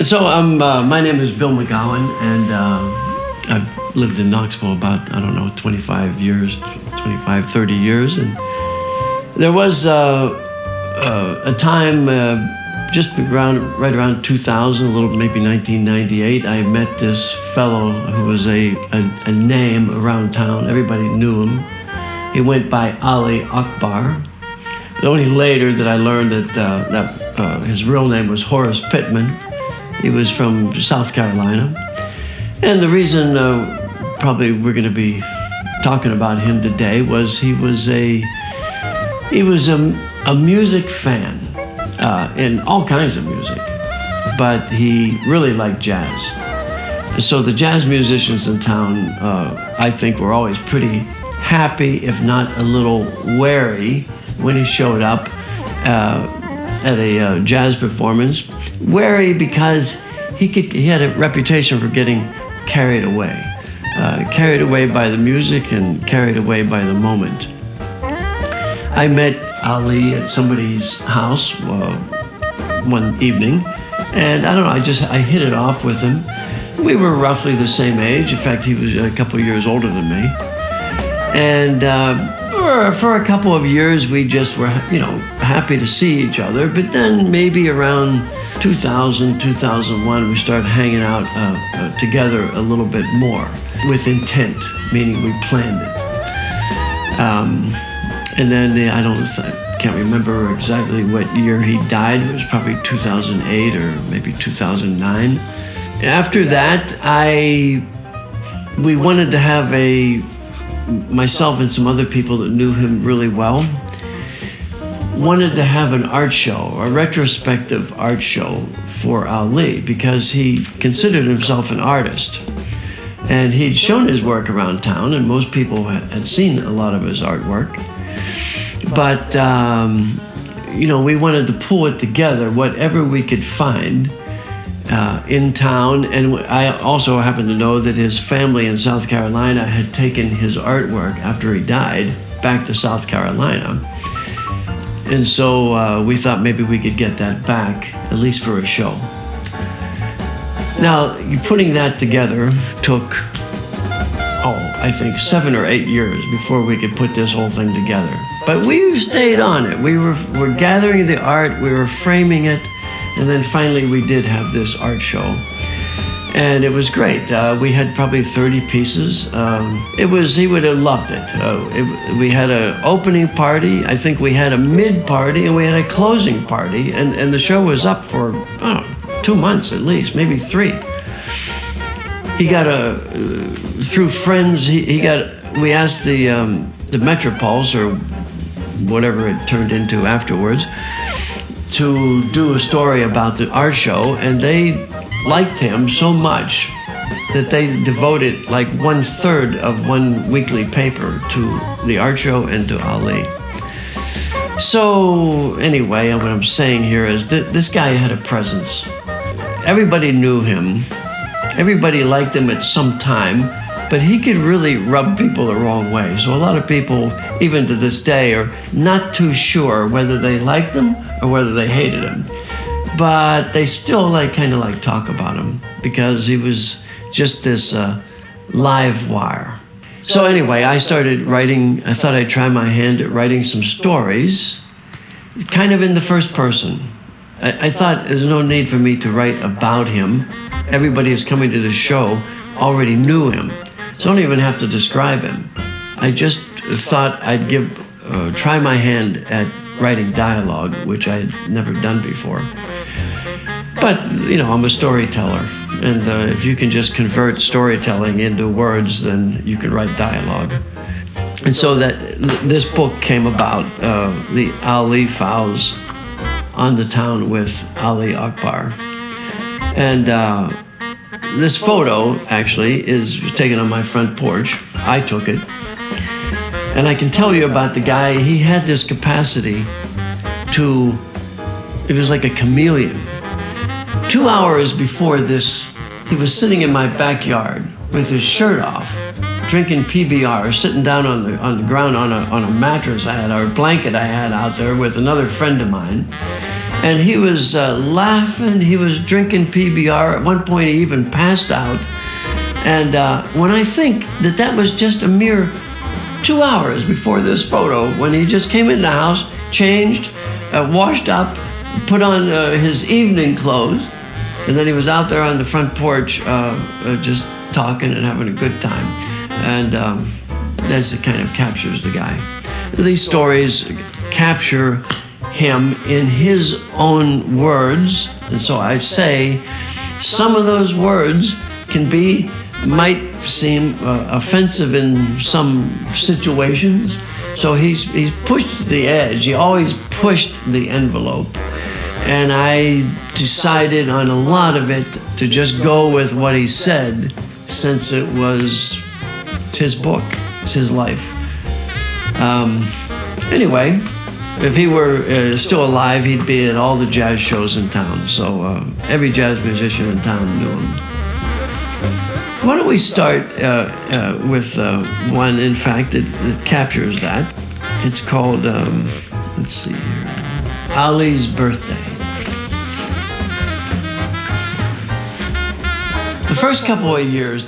So my name is Bill McGowan, and I've lived in Knoxville about, 25 years, 25, 30 years. And there was a time just right around 2000, maybe 1998, I met this fellow who was a name around town. Everybody knew him. He went by Akbar. Only later that I learned that his real name was Horace Pittman. He was from South Carolina. And the reason probably we're going to be talking about him today was he was a music fan in all kinds of music, but he really liked jazz. And so the jazz musicians in town, I think, were always pretty happy, if not a little wary, when he showed up at a jazz performance. Wary because he had a reputation for getting carried away by the music and carried away by the moment. I met Ali at somebody's house one evening, and I hit it off with him. We were roughly the same age. In fact, he was a couple of years older than me. And for a couple of years, we just were, happy to see each other. But then maybe around 2000, 2001, we started hanging out together a little bit more with intent, meaning we planned it. And then I can't remember exactly what year he died. It was probably 2008 or maybe 2009. After that, we wanted to have myself and some other people that knew him really well, wanted to have an art show, a retrospective art show for Ali, because he considered himself an artist. And he'd shown his work around town, and most people had seen a lot of his artwork. But, we wanted to pull it together, whatever we could find in town. And I also happened to know that his family in South Carolina had taken his artwork after he died back to South Carolina. And so we thought maybe we could get that back, at least for a show. Now, putting that together took, I think 7 or 8 years before we could put this whole thing together. But we stayed on it. We were gathering the art, we were framing it, and then finally we did have this art show. And it was great. We had probably 30 pieces. He would have loved it. We had an opening party. I think we had a mid party, and we had a closing party. And the show was up for 2 months at least, maybe 3. He got through friends. We asked the Metropulse, or whatever it turned into afterwards, to do a story about the art show, and they liked him so much that they devoted like 1/3 of one weekly paper to the art show and to Ali. So anyway, what I'm saying here is that this guy had a presence. Everybody knew him. Everybody liked him at some time, but he could really rub people the wrong way. So a lot of people, even to this day, are not too sure whether they liked him or whether they hated him. But they still kind of talk about him because he was just this live wire. So anyway, I started writing. I thought I'd try my hand at writing some stories, kind of in the first person. I thought there's no need for me to write about him. Everybody who's coming to the show already knew him, so I don't even have to describe him. I just thought I'd try my hand at writing dialogue, which I had never done before. But, I'm a storyteller, and if you can just convert storytelling into words, then you can write dialogue. And so this book came about, the Ali Files on the Town with Ali Akbar. And this photo, actually, was taken on my front porch. I took it. And I can tell you about the guy. He had this capacity it was like a chameleon. 2 hours before this, he was sitting in my backyard with his shirt off, drinking PBR, sitting down on the ground on a mattress I had, or a blanket I had out there with another friend of mine. And he was laughing. He was drinking PBR. At one point, he even passed out. And when I think that that was just a mere 2 hours before this photo, when he just came in the house, changed, washed up, put on his evening clothes, and then he was out there on the front porch just talking and having a good time. And that's the kind of captures the guy. These stories capture him in his own words. And so I say some of those words might seem offensive in some situations. So he's pushed the edge. He always pushed the envelope. And I decided on a lot of it to just go with what he said, since it's his book, it's his life. Anyway, if he were still alive, he'd be at all the jazz shows in town. So every jazz musician in town knew him. Why don't we start with one, in fact, that captures that. It's called, let's see here, Ali's Birthday. The first couple of years,